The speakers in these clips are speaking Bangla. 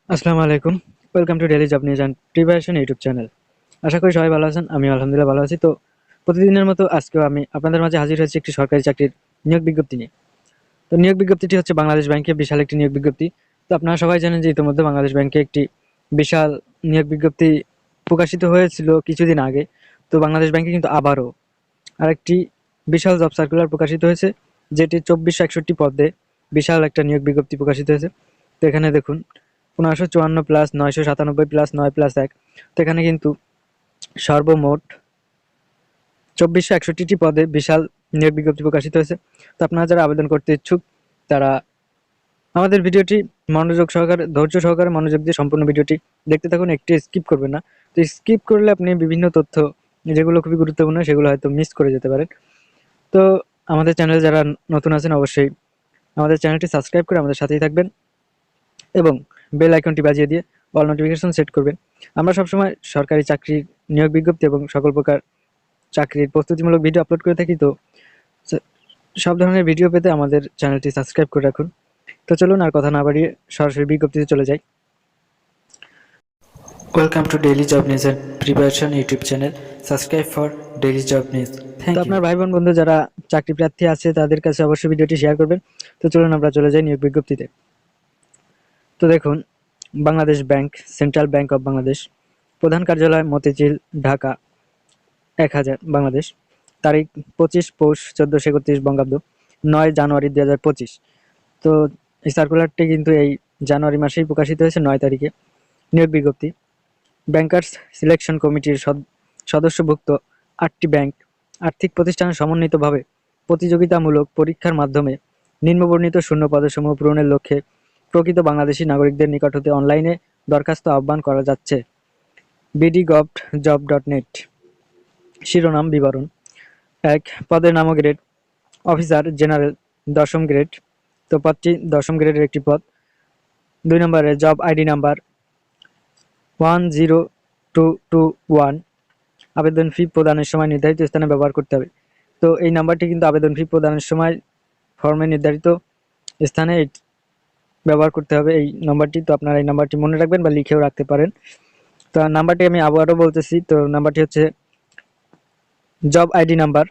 আসসালামু আলাইকুম। Welcome to daily job news and preparation YouTube channel. আশা করি সবাই ভালো আছেন। আমি আলহামদুলিল্লাহ ভালো আছি। তো প্রতিদিনের মতো আজকেও আমি আপনাদের মাঝে হাজির হয়েছি একটি সরকারি চাকরির নিয়োগ বিজ্ঞপ্তি নিয়ে। তো নিয়োগ বিজ্ঞপ্তিটি হচ্ছে বাংলাদেশ ব্যাংকে বিশাল একটি নিয়োগ বিজ্ঞপ্তি। তো আপনারা সবাই জানেন যে ইতিমধ্যে বাংলাদেশ ব্যাংকে একটি বিশাল নিয়োগ বিজ্ঞপ্তি প্রকাশিত হয়েছিল কিছুদিন আগে। তো বাংলাদেশ ব্যাংকে কিন্তু আবারও আরেকটি বিশাল জব সার্কুলার প্রকাশিত হয়েছে, যেটি 2461 পদে বিশাল একটা নিয়োগ বিজ্ঞপ্তি প্রকাশিত হয়েছে। তো এখানে দেখুন 1554 প্লাস 997 প্লাস 9+1। তো এখানে কিন্তু সর্বমোট 2461টি পদে বিশাল নিয়োগ বিজ্ঞপ্তি প্রকাশিত হয়েছে। তো আপনারা যারা আবেদন করতে ইচ্ছুক তারা আমাদের ভিডিওটি মনোযোগ সহকারে, ধৈর্য সহকারে মনোযোগ দিয়ে সম্পূর্ণ ভিডিওটি দেখতে থাকুন, একটু স্কিপ করবেন না। তো স্কিপ করলে আপনি বিভিন্ন তথ্য যেগুলো খুবই গুরুত্বপূর্ণ সেগুলো হয়তো মিস করে যেতে পারেন। তো আমাদের চ্যানেলে যারা নতুন আছেন অবশ্যই আমাদের চ্যানেলটি সাবস্ক্রাইব করে আমাদের সাথেই থাকবেন এবং বেল আইকনটি বাজিয়ে দিয়ে অল নোটিফিকেশন সেট করবেন। আমরা সবসময় সরকারি চাকরির নিয়োগ বিজ্ঞপ্তি এবং সকল প্রকার চাকরির প্রস্তুতিমূলক ভিডিও আপলোড করে থাকি। তো সব ধরনের ভিডিও পেতে আমাদের চ্যানেলটি সাবস্ক্রাইব করে রাখুন। তো চলুন আর কথা না বাড়িয়ে সরাসরি বিজ্ঞপ্তিতে চলে যাই। Welcome to daily job news and preparation YouTube channel. Subscribe for daily job news. তো আপনার ভাই বোন বন্ধু যারা চাকরি প্রার্থী আছে তাদের কাছে অবশ্যই ভিডিওটি শেয়ার করবেন। তো চলুন আমরা চলে যাই নিয়োগ বিজ্ঞপ্তিতে। তো দেখুন, Bangladesh bank, central bank of Bangladesh, প্রধান কার্যালয় মতিঝিল, ঢাকা 1000 বাংলাদেশ। তারিখ 25 পৌষ 1431 বঙ্গাব্দ, 9 জানুয়ারি 2025। তো এই সার্কুলারটি কিন্তু এই জানুয়ারি মাসেই প্রকাশিত হয়েছে, 9 তারিখে। নিয়োগ বিজ্ঞপ্তি, ব্যাংকার্স সিলেকশন কমিটির সদস্যভুক্ত 8টি ব্যাংক আর্থিক প্রতিষ্ঠানের সমন্বিতভাবে প্রতিযোগিতামূলক পরীক্ষার মাধ্যমে নিম্নবর্ণিত শূন্য পদসমূহ পূরণের লক্ষ্যে প্রকৃত বাংলাদেশি নাগরিকদের নিকট হতে অনলাইনে দরখাস্ত আহ্বান করা যাচ্ছে। bdgovjob.net। শিরোনাম বিবরণ: 1, পদের নাম ও গ্রেড: অফিসার জেনারেল, 10ম গ্রেড। তো পদটি 10ম গ্রেডের একটি পদ। 2 নম্বরে জব আইডি নাম্বার 10221। আবেদন ফি প্রদানের সময় নির্ধারিত স্থানে ব্যবহার করতে হবে। তো এই নাম্বারটি কিন্তু আবেদন ফি প্রদানের সময় ফর্মে নির্ধারিত স্থানে ব্যবহার করতে হবে এই নাম্বারটি। তো আপনারা এই নাম্বারটি মনে রাখবেন বা লিখেও রাখতে পারেন। তো নাম্বারটি আমি আবারও বলতেছি। তো নাম্বারটি হচ্ছে জব আইডি নাম্বার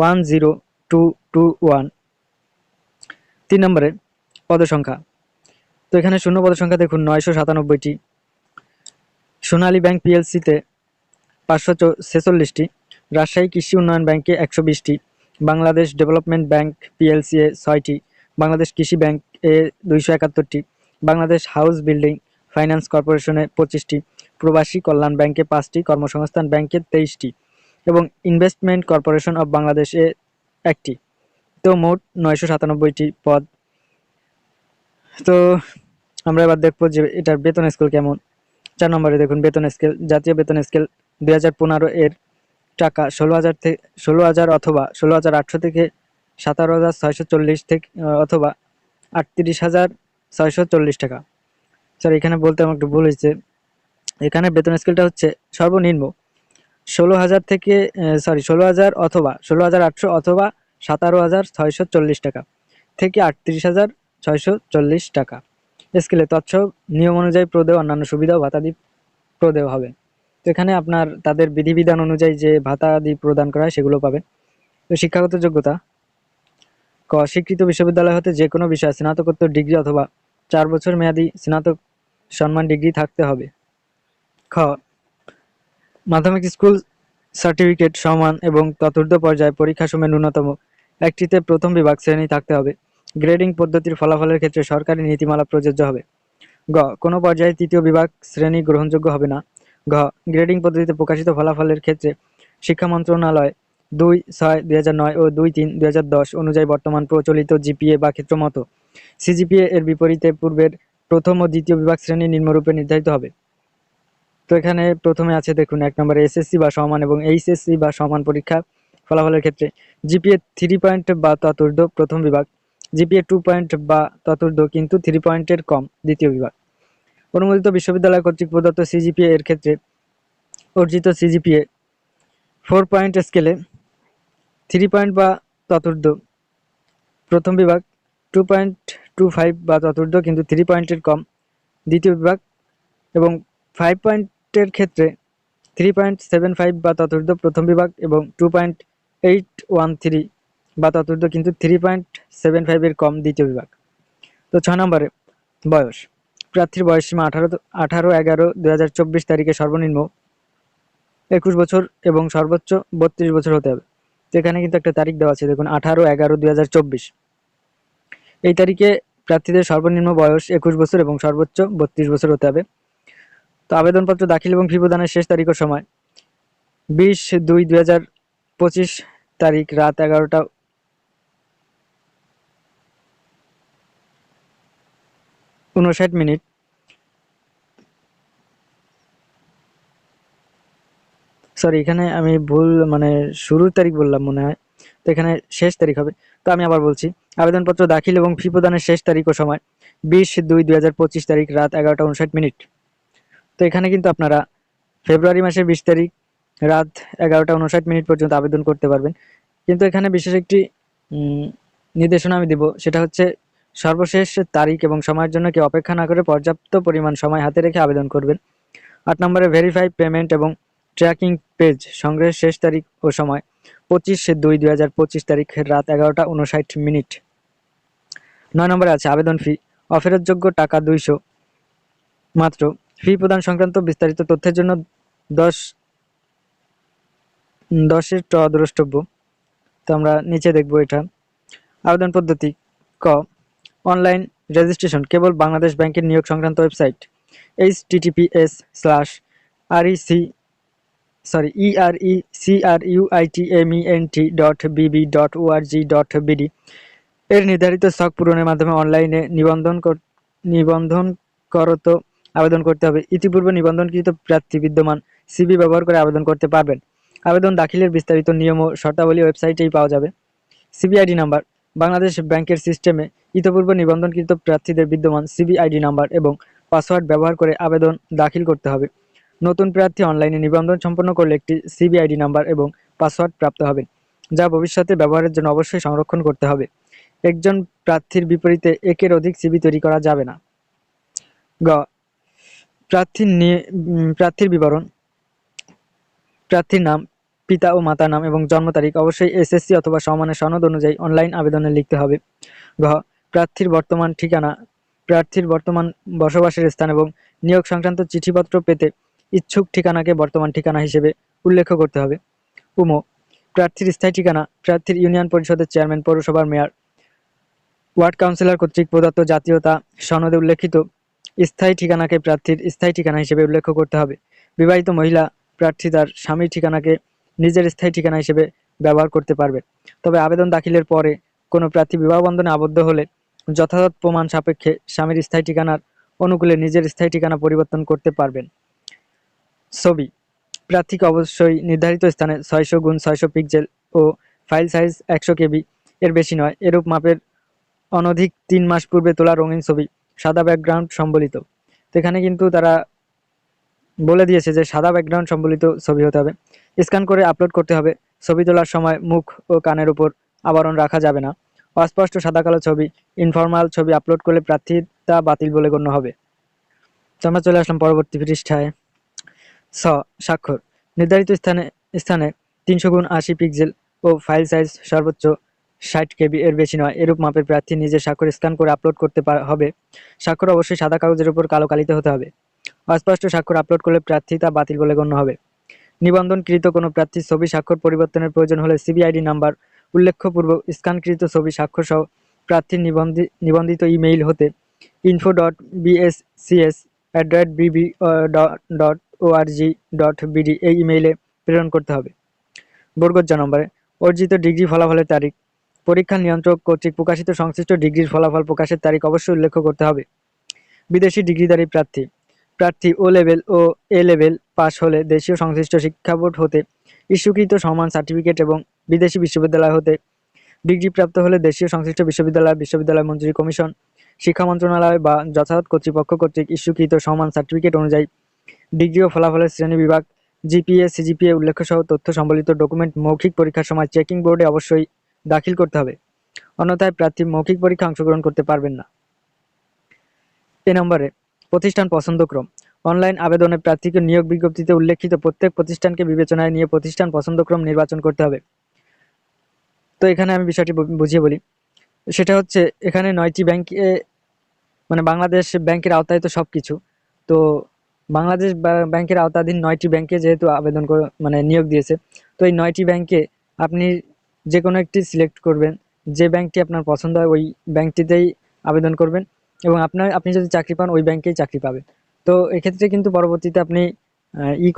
10221। 3 নম্বরে পদসংখ্যা। তো এখানে শূন্য পদসংখ্যা দেখুন 997টি। সোনালী ব্যাংক পিএলসিতে 546টি, রাজশাহী কৃষি উন্নয়ন ব্যাংকে 120টি, বাংলাদেশ ডেভেলপমেন্ট ব্যাংক পিএলসি এ 6টি, বাংলাদেশ কৃষি ব্যাংক এ 271টি, বাংলাদেশ হাউস বিল্ডিং ফাইন্যান্স কর্পোরেশনে 25টি, প্রবাসী কল্যাণ ব্যাংকে 5টি, কর্মসংস্থান ব্যাংকে 23টি এবং ইনভেস্টমেন্ট কর্পোরেশন অব বাংলাদেশে 1টি। তো মোট 997টি পদ। তো আমরা এবার দেখবো যে এটার বেতন স্কেল কেমন। 4 নম্বরে দেখুন বেতন স্কেল। জাতীয় বেতন স্কেল 2015 এর টাকা 16,000 থেকে 16,000 অথবা 16,800 থেকে 17,640 থেকে অথবা 38,640 টাকা। স্যার এখানে বলতে আমার একটু ভুল হয়েছে। এখানে বেতন স্কেলটা হচ্ছে সর্বনিম্ন 16,000 থেকে 16,000 অথবা 16,800 অথবা 17,640 টাকা থেকে 38,640 টাকা স্কেলে তৎসব নিয়ম অনুযায়ী প্রদেয় অন্যান্য সুবিধা ও ভাতাদি প্রদেয় হবে। তো এখানে আপনার তাদের বিধিবিধান অনুযায়ী যে ভাতাদি প্রদান করা হয় সেগুলো পাবেন। তো শিক্ষাগত যোগ্যতা: ক, স্বীকৃত বিশ্ববিদ্যালয় হতে যে কোনো বিষয়ে স্নাতকোত্তর ডিগ্রি অথবা 4 বছর মেয়াদী স্নাতক সম্মান ডিগ্রি থাকতে হবে। খ, মাধ্যমিক স্কুল সার্টিফিকেট সমান এবং চতুর্থ পর্যায়ে পরীক্ষাসমূহে ন্যূনতম একটিতে প্রথম বিভাগ শ্রেণী থাকতে হবে। গ্রেডিং পদ্ধতির ফলাফলের ক্ষেত্রে সরকারি নীতিমালা প্রযোজ্য হবে। গ, কোনো পর্যায়ে তৃতীয় বিভাগ শ্রেণী গ্রহণযোগ্য হবে না। ঘ, গ্রেডিং পদ্ধতিতে প্রকাশিত ফলাফলের ক্ষেত্রে শিক্ষা মন্ত্রণালয় 2/6/2009 ও 2/3/2010 অনুযায়ী বর্তমান প্রচলিত জিপিএ বা ক্ষেত্রমত সিজিপিএ এর বিপরীতে পূর্বের প্রথম ও দ্বিতীয় বিভাগ শ্রেণী নিম্নরূপে নির্ধারিত হবে। তো এখানে প্রথমে আছে দেখুন 1 নম্বরে এসএসসি বা সমান এবং এইচএসসি বা সমান পরীক্ষা ফলাফলের ক্ষেত্রে জিপিএ 3 পয়েন্ট বা ততোর্ধ্ব প্রথম বিভাগ, জিপিএ 2 পয়েন্ট বা ততোর্ধ্ব কিন্তু 3 পয়েন্টের কম দ্বিতীয় বিভাগ। অনুমোদিত বিশ্ববিদ্যালয় কর্তৃক প্রদত্ত সিজিপিএ এর ক্ষেত্রে অর্জিত সিজিপিএ 4 পয়েন্ট স্কেলে 3 পয়েন্ট বা ততোর্ধ্ব প্রথম বিভাগ, 2.25 বা ততোর্ধ্ব কিন্তু 3 পয়েন্টের কম দ্বিতীয় বিভাগ, এবং 5 পয়েন্টের ক্ষেত্রে 3.75 বা ততোর্ধ্ব প্রথম বিভাগ এবং 2.813 বা ততোর্ধ্ব কিন্তু 3.75 এর কম দ্বিতীয় বিভাগ। তো 6 নম্বরে বয়স। প্রার্থীর বয়সসীমা 18/11/2024 তারিখে সর্বনিম্ন 21 বছর এবং সর্বোচ্চ 32 বছর হতে হবে। তো এখানে কিন্তু একটা তারিখ দেওয়া আছে, দেখুন 18/11/2024। এই তারিখে প্রার্থীদের সর্বনিম্ন বয়স 21 বছর এবং সর্বোচ্চ 32 বছর হতে হবে। তো আবেদনপত্র দাখিল এবং ফি প্রদানের শেষ তারিখ ও সময় 20/2/2025 তারিখ রাত 11:59। সরি, এখানে আমি ভুল শুরুর তারিখ বললাম মনে হয়, তো এখানে শেষ তারিখ হবে। তো আমি আবার বলছি, আবেদনপত্র দাখিল এবং ফি প্রদানের শেষ তারিখ ও সময় 20/2/2025 তারিখ রাত 11:59। তো এখানে কিন্তু আপনারা ফেব্রুয়ারি মাসের 20 তারিখ রাত 11:59 পর্যন্ত আবেদন করতে পারবেন। কিন্তু এখানে বিশেষ একটি নির্দেশনা আমি দেব, সেটা হচ্ছে সর্বশেষ তারিখ এবং সময়ের জন্য কেউ অপেক্ষা না করে পর্যাপ্ত পরিমাণ সময় হাতে রেখে আবেদন করবেন। 8 নম্বরে ভেরিফাই পেমেন্ট এবং ট্র্যাকিং পেজ সংগ্রহের শেষ তারিখ ও সময় 25/2/2025 তারিখ রাত 11:59। 9 নম্বরে আছে আবেদন ফি, অফেরতযোগ্য টাকা 200 মাত্র। ফি প্রদান সংক্রান্ত বিস্তারিত তথ্যের জন্য 10-10 দ্রষ্টব্য। তো আমরা নিচে দেখব এটা। আবেদন পদ্ধতি: ক, অনলাইন রেজিস্ট্রেশন কেবল বাংলাদেশ ব্যাংকের নিয়োগ সংক্রান্ত ওয়েবসাইট https://recruitment.bb.org.bd এর নির্ধারিত ছক পূরণের মাধ্যমে অনলাইনে নিবন্ধনকরত আবেদন করতে হবে। ইতিপূর্বে নিবন্ধনকৃত প্রার্থী বিদ্যমান সিভি ব্যবহার করে আবেদন করতে পারবেন। আবেদন দাখিলের বিস্তারিত নিয়ম ও শর্তাবলী ওয়েবসাইটেই পাওয়া যাবে। সিবিআইডি নাম্বার: বাংলাদেশ ব্যাংকের সিস্টেমে ইতিপূর্বে নিবন্ধনকৃত প্রার্থীদের বিদ্যমান সিবিআইডি নাম্বার এবং পাসওয়ার্ড ব্যবহার করে আবেদন দাখিল করতে হবে। নতুন প্রার্থী অনলাইনে নিবন্ধন সম্পন্ন করলে একটি সিবিআইডি নাম্বার এবং পাসওয়ার্ড প্রাপ্ত হবে, যা ভবিষ্যতে ব্যবহারের জন্য অবশ্যই সংরক্ষণ করতে হবে। একজন প্রার্থীর বিপরীতে একের অধিক সিভি তৈরি করা যাবে না। গ, প্রার্থীর বিবরণ: প্রার্থীর নাম, পিতা ও মাতার নাম এবং জন্ম তারিখ অবশ্যই এসএসসি অথবা সমমানের সনদ অনুযায়ী অনলাইন আবেদনে লিখতে হবে। ঘ, প্রার্থীর বর্তমান ঠিকানা, প্রার্থীর বর্তমান বসবাসের স্থান এবং নিয়োগ সংক্রান্ত চিঠিপত্র পেতে ইচ্ছুক ঠিকানাকে বর্তমান ঠিকানা হিসেবে উল্লেখ করতে হবে। উম, প্রার্থীর স্থায়ী ঠিকানা, প্রার্থীর ইউনিয়ন পরিষদের চেয়ারম্যান, পৌরসভার মেয়র, ওয়ার্ড কাউন্সিলর কর্তৃক প্রদত্ত জাতীয়তা সনদে উল্লেখিত স্থায়ী ঠিকানাকে প্রার্থীর স্থায়ী ঠিকানা হিসেবে উল্লেখ করতে হবে। বিবাহিত মহিলা প্রার্থী তার স্বামীর ঠিকানাকে নিজের স্থায়ী ঠিকানা হিসেবে ব্যবহার করতে পারবে। তবে আবেদন দাখিলের পরে কোনো প্রার্থী বিবাহ বন্ধনে আবদ্ধ হলে যথাযথ প্রমাণ সাপেক্ষে স্বামীর স্থায়ী ঠিকানার অনুকূলে নিজের স্থায়ী ঠিকানা পরিবর্তন করতে পারবেন। ছবি: প্রার্থীকে অবশ্যই নির্ধারিত স্থানে 600x600 পিক্সেল ও ফাইল সাইজ 100 কেবি এর বেশি নয় এরূপ মাপের অনধিক 3 মাস পূর্বে তোলা রঙিন ছবি, সাদা ব্যাকগ্রাউন্ড সম্বলিত। তো এখানে কিন্তু তারা বলে দিয়েছে যে সাদা ব্যাকগ্রাউন্ড সম্বলিত ছবি হতে হবে। স্ক্যান করে আপলোড করতে হবে। ছবি তোলার সময় মুখ ও কানের উপর আবরণ রাখা যাবে না। অস্পষ্ট সাদা কালো ছবি, ইনফরমাল ছবি আপলোড করলে প্রার্থিতা বাতিল বলে গণ্য হবে। তো আমরা চলে আসলাম পরবর্তী পৃষ্ঠায়। স্বাক্ষর: নির্ধারিত স্থানে 300x80 পিক্সেল ও ফাইল সাইজ সর্বোচ্চ 60 কেবি এর বেশি নয় এরূপ মাপের প্রার্থী নিজের স্বাক্ষর স্ক্যান করে আপলোড করতে হবে। স্বাক্ষর অবশ্যই সাদা কাগজের উপর কালো কালিতে হতে হবে। অস্পষ্ট স্বাক্ষর আপলোড করলে প্রার্থিতা বাতিল বলে গণ্য হবে। নিবন্ধনকৃত কোনো প্রার্থীর ছবি স্বাক্ষর পরিবর্তনের প্রয়োজন হলে সিবিআইডি নাম্বার উল্লেখ্যপূর্ব স্ক্যানকৃত ছবি স্বাক্ষর সহ প্রার্থীর নিবন্ধিত ইমেইল হতে info.bscs@bb.org.bd এই ইমেইলে প্রেরণ করতে হবে। বর্গজ নম্বরে অর্জিত ডিগ্রি ফলাফলের তারিখ, পরীক্ষা নিয়ন্ত্রক কর্তৃক প্রকাশিত সংশ্লিষ্ট ডিগ্রির ফলাফল প্রকাশের তারিখ অবশ্যই উল্লেখ করতে হবে। বিদেশি ডিগ্রিধারী প্রার্থী ও লেভেল ও এ লেভেল পাস হলে দেশীয় সংশ্লিষ্ট শিক্ষা বোর্ড হতে ইস্যুকৃত সমান সার্টিফিকেট এবং বিদেশি বিশ্ববিদ্যালয় হতে ডিগ্রিপ্রাপ্ত হলে দেশীয় সংশ্লিষ্ট বিশ্ববিদ্যালয় মঞ্জুরি কমিশন, শিক্ষা মন্ত্রণালয় বা যথাযথ কর্তৃপক্ষ কর্তৃক ইস্যুকৃত সমান সার্টিফিকেট অনুযায়ী ডিগ্রি ও ফলাফলের শ্রেণী বিভাগ, জিপিএ, সিজিপিএ উল্লেখসহ তথ্য সম্বলিত ডকুমেন্ট মৌখিক পরীক্ষার সময় চেকিং বোর্ডে অবশ্যই দাখিল করতে হবে। অন্যথায় প্রার্থী মৌখিক পরীক্ষা অংশগ্রহণ করতে পারবেন না। এ নম্বরে প্রতিষ্ঠান পছন্দক্রম। অনলাইন আবেদনে প্রার্থীকে নিয়োগ বিজ্ঞপ্তিতে উল্লেখিত প্রত্যেক প্রতিষ্ঠানকে বিবেচনায় নিয়ে প্রতিষ্ঠান পছন্দক্রম নির্বাচন করতে হবে। তো এখানে আমি বিষয়টি বুঝিয়ে বলি। সেটা হচ্ছে এখানে 9টি ব্যাংকে, মানে বাংলাদেশ ব্যাংকের আওতায় তো সবকিছু। তো বাংলাদেশ ব্যাংকের আওতাধীন 9টি ব্যাংকে যেহেতু আবেদন করে মানে নিয়োগ দিয়েছে, তো এই 9টি ব্যাংকে আপনি যে কোনো একটি সিলেক্ট করবেন। যে ব্যাংকটি আপনার পছন্দ হয় ওই ব্যাংকটিতেই আবেদন করবেন, এবং আপনি যদি চাকরি পান ওই ব্যাংকেই চাকরি পাবেন। তো এক্ষেত্রে কিন্তু পরবর্তীতে আপনি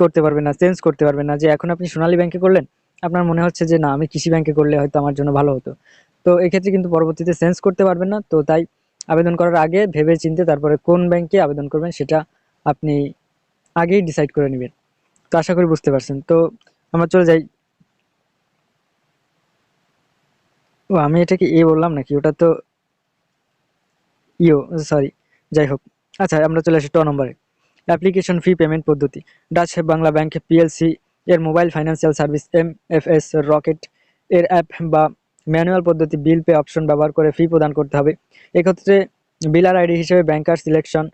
করতে পারবেন না, চেঞ্জ করতে পারবেন না, যে এখন আপনি সোনালী ব্যাংকে করলেন, আপনার মনে হচ্ছে যে না আমি কৃষি ব্যাংকে করলে হয়তো আমার জন্য ভালো হতো। তো এক্ষেত্রে কিন্তু পরবর্তীতে চেঞ্জ করতে পারবেন না। তো তাই আবেদন করার আগে ভেবে চিন্তে তারপরে কোন ব্যাংকে আবেদন করবেন সেটা আপনি আগেই ডিসাইড করে নেবেন। তো আশা করি বুঝতে পারছেন। তো আমরা চলে যাই। ও আমি এটাকে বললাম নাকি, ওটা তো ইও, সরি, যাই হোক। আচ্ছা, আমরা চলে আসি নম্বরে। অ্যাপ্লিকেশন ফি পেমেন্ট পদ্ধতি। ডাচ বাংলা ব্যাংক পিএলসি এর mobile financial service MFS rocket এর অ্যাপ বা ম্যানুয়াল পদ্ধতি বিল পে অপশন ব্যবহার করে ফি প্রদান করতে হবে। এক্ষেত্রে বিলার আইডি হিসেবে ব্যাংকার সিলেকশন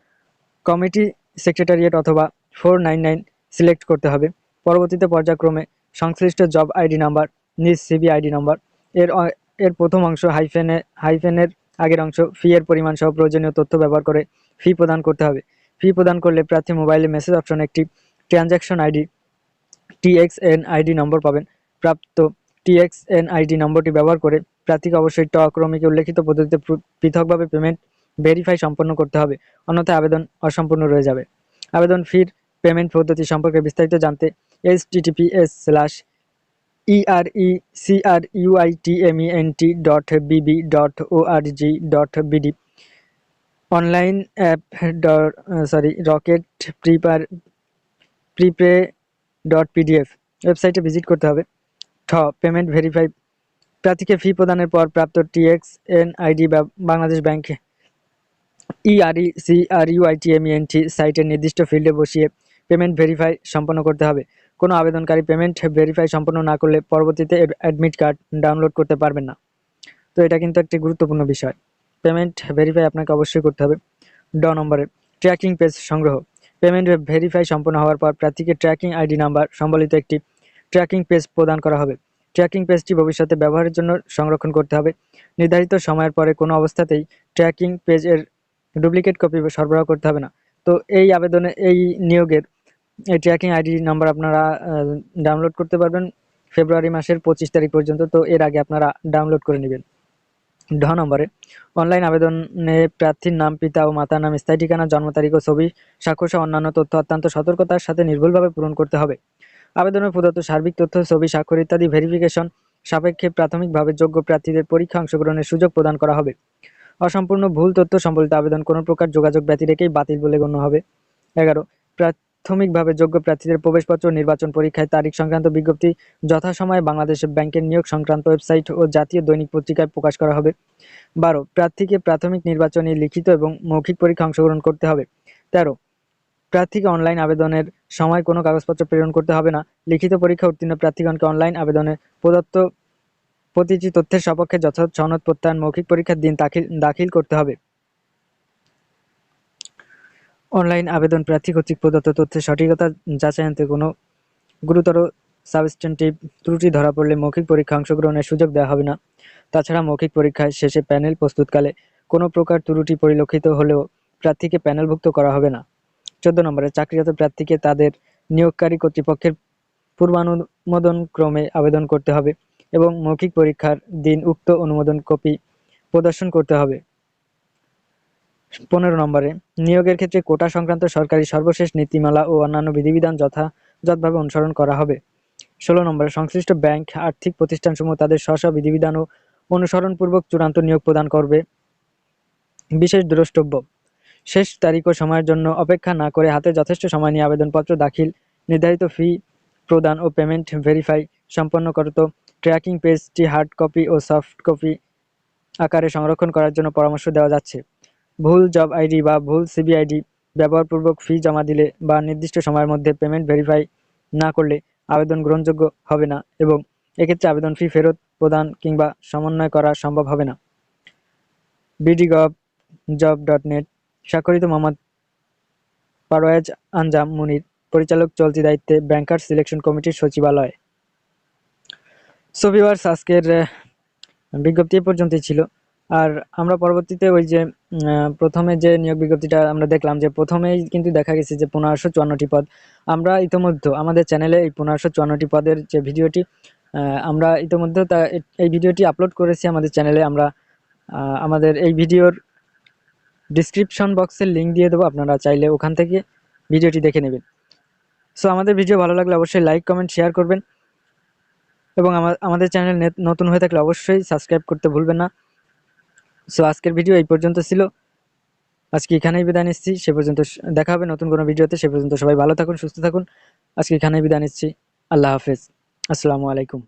কমিটি সেক্রেটারিয়েট অথবা 499 সিলেক্ট করতে হবে। পরবর্তীতে পর্যায়ক্রমে সংশ্লিষ্ট জব আইডি নাম্বার, নিজ সিবি আইডি নাম্বার, এর এর প্রথম অংশ হাইফেনের আগের অংশ, ফি এর পরিমাণ সহ প্রয়োজনীয় তথ্য ব্যবহার করে ফি প্রদান করতে হবে। ফি প্রদান করলে প্রার্থী মোবাইলে মেসেজ অপশনে একটি ট্রানজ্যাকশন আইডি টিএক্সএন আইডি নম্বর পাবেন। প্রাপ্ত টিএক্সএন আইডি নম্বরটি ব্যবহার করে প্রার্থীকে অবশ্যই ক্রমিকে উল্লেখিত পদ্ধতিতে পৃথকভাবে পেমেন্ট ভেরিফাই সম্পন্ন করতে হবে, অন্যথায় আবেদন অসম্পূর্ণ রয়ে যাবে। আবেদন ফির পেমেন্ট পদ্ধতি সম্পর্কে বিস্তারিত জানতে https://erecruitment.bb.org.bd online app Rocket prepay .pdf ওয়েবসাইটে ভিজিট করতে হবে। Payment verify. প্রার্থীকে ফি প্রদানের পর প্রাপ্ত টিএক্সএন আইডি বা বাংলাদেশ ব্যাংক ERECRUITMENT সাইটের নির্দিষ্ট ফিল্ডে বসিয়ে পেমেন্ট ভেরিফাই সম্পন্ন করতে হবে। কোনো আবেদনকারী পেমেন্ট ভেরিফাই সম্পন্ন না করলে পরবর্তীতে অ্যাডমিট কার্ড ডাউনলোড করতে পারবেন না। তো এটা কিন্তু একটি গুরুত্বপূর্ণ বিষয়। পেমেন্ট ভেরিফাই আপনাকে অবশ্যই করতে হবে। নম্বরে ট্র্যাকিং পেজ সংগ্রহ। পেমেন্ট ভেরিফাই সম্পন্ন হওয়ার পর প্রার্থীকে ট্র্যাকিং আইডি নাম্বার সম্বলিত একটি ট্র্যাকিং পেজ প্রদান করা হবে। ট্র্যাকিং পেজটি ভবিষ্যতে ব্যবহারের জন্য সংরক্ষণ করতে হবে। নির্ধারিত সময়ের পরে কোনো অবস্থাতেই ট্র্যাকিং পেজের ডুপ্লিকেট কপি সরবরাহ করতে হবে না। তো এই নিয়োগের এই ট্র্যাকিং আইডি নাম্বার আপনারা ডাউনলোড করতে পারবেন ফেব্রুয়ারি মাসের 25 তারিখ পর্যন্ত। তো এর আগে আপনারা ডাউনলোড করে নেবেন। নম্বরে অনলাইন আবেদনে প্রার্থীর নাম, পিতা ও মাতার নাম, স্থায়ী ঠিকানা, জন্ম তারিখ ও ছবি, স্বাক্ষর সহ অন্যান্য তথ্য অত্যন্ত সতর্কতার সাথে নির্ভুলভাবে পূরণ করতে হবে। আবেদনের প্রদত্ত সার্বিক তথ্য, ছবি, স্বাক্ষর ইত্যাদি ভেরিফিকেশন সাপেক্ষে প্রাথমিকভাবে যোগ্য প্রার্থীদের পরীক্ষা অংশগ্রহণের সুযোগ প্রদান করা হবে। অসম্পূর্ণ ভুল তথ্য সম্বলিত আবেদন কোনো প্রকার যোগাযোগ ব্যতি রেখেই বাতিল বলে গণ্য হবে। 11 প্রাথমিকভাবে যোগ্য প্রার্থীদের প্রবেশপত্র নির্বাচন পরীক্ষায় তারিখ সংক্রান্ত বিজ্ঞপ্তি যথাসময়ে বাংলাদেশ ব্যাংকের নিয়োগ সংক্রান্ত ওয়েবসাইট ও জাতীয় দৈনিক পত্রিকায় প্রকাশ করা হবে। 12 প্রার্থীকে প্রাথমিক নির্বাচনে লিখিত এবং মৌখিক পরীক্ষা অংশগ্রহণ করতে হবে। 13 প্রার্থীকে অনলাইন আবেদনের সময় কোনো কাগজপত্র প্রেরণ করতে হবে না। লিখিত পরীক্ষা উত্তীর্ণ প্রার্থীগণকে অনলাইন আবেদনে প্রদত্ত প্রতিটি তথ্যের সপক্ষে যথাযথ সনদ প্রত্যয়ন মৌখিক পরীক্ষার দিন দাখিল করতে হবে। অনলাইন আবেদন প্রার্থী কর্তৃক প্রদত্ত তথ্যের সঠিকতা যাচাইতে কোনো গুরুতর সাবস্টেন্টিভ ত্রুটি ধরা পড়লে মৌখিক পরীক্ষা অংশগ্রহণের সুযোগ দেওয়া হবে না। তাছাড়া মৌখিক পরীক্ষায় শেষে প্যানেল প্রস্তুতকালে কোনো প্রকার ত্রুটি পরিলক্ষিত হলেও প্রার্থীকে প্যানেলভুক্ত করা হবে না। 14 নম্বরে চাকরিরত প্রার্থীকে তাদের নিয়োগকারী কর্তৃপক্ষের পূর্বানুমোদন ক্রমে আবেদন করতে হবে এবং মৌখিক পরীক্ষার দিন উক্ত অনুমোদন কপি প্রদর্শন করতে হবে। 15 নম্বরে নিয়োগের ক্ষেত্রে কোটা সংক্রান্ত সরকারি সর্বশেষ নীতিমালা ও অন্যান্য বিধিবিধান যথাযথভাবে অনুসরণ করা হবে। 16 নম্বরে সংশ্লিষ্ট ব্যাংক আর্থিক প্রতিষ্ঠানসমূহ তাদের স্ব স্ব বিধিবিধান ও অনুসরণপূর্বক চূড়ান্ত নিয়োগ প্রদান করবে। বিশেষ দ্রষ্টব্য: শেষ তারিখ ও সময়ের জন্য অপেক্ষা না করে হাতে যথেষ্ট সময় নিয়ে আবেদনপত্র দাখিল, নির্ধারিত ফি প্রদান ও পেমেন্ট ভেরিফাই সম্পন্ন করত ট্র্যাকিং পেজটি হার্ড কপি ও সফট কপি আকারে সংরক্ষণ করার জন্য পরামর্শ দেওয়া যাচ্ছে। ভুল জব আইডি বা ভুল সিবি আইডি ব্যবহারপূর্বক ফি জমা দিলে বা নির্দিষ্ট সময়ের মধ্যে পেমেন্ট ভেরিফাই না করলে আবেদন গ্রহণযোগ্য হবে না এবং এক্ষেত্রে আবেদন ফি ফেরত প্রদান কিংবা সমন্বয় করা সম্ভব হবে না। bdgov.job.net স্বাক্ষরিত মোহাম্মদ পারওয়াজ আঞ্জাম মুনির, পরিচালক চলতি দায়িত্বে, ব্যাংকার সিলেকশন কমিটির সচিবালয়। সো ভিউয়ার্স, আজকের বিজ্ঞপ্তি এ পর্যন্তই ছিল। আর আমরা পরবর্তীতে ওই যে প্রথমে যে নিয়োগ বিজ্ঞপ্তিটা আমরা দেখলাম, যে প্রথমেই কিন্তু দেখা গেছে যে 1554টি পদ। আমরা ইতোমধ্যে আমাদের চ্যানেলে এই 1554টি পদের যে ভিডিওটি আমরা ইতোমধ্যে এই ভিডিওটি আপলোড করেছি আমাদের চ্যানেলে। আমরা আমাদের এই ভিডিওর ডিসক্রিপশন বক্সের লিঙ্ক দিয়ে দেবো, আপনারা চাইলে ওখান থেকে ভিডিওটি দেখে নেবেন। সো আমাদের ভিডিও ভালো লাগলে অবশ্যই লাইক, কমেন্ট, শেয়ার করবেন এবং আমাদের চ্যানেল নতুন হয়ে থাকলে অবশ্যই সাবস্ক্রাইব করতে ভুলবেন না। সো আজকের ভিডিও এই পর্যন্ত ছিল, আজকে এখানেই বিদায় নিচ্ছি। সে পর্যন্ত দেখা হবে নতুন কোনো ভিডিওতে। সে পর্যন্ত সবাই ভালো থাকুন, সুস্থ থাকুন। আজকে এখানেই বিদায় নিচ্ছি। আল্লাহ হাফেজ, আসসালামু আলাইকুম।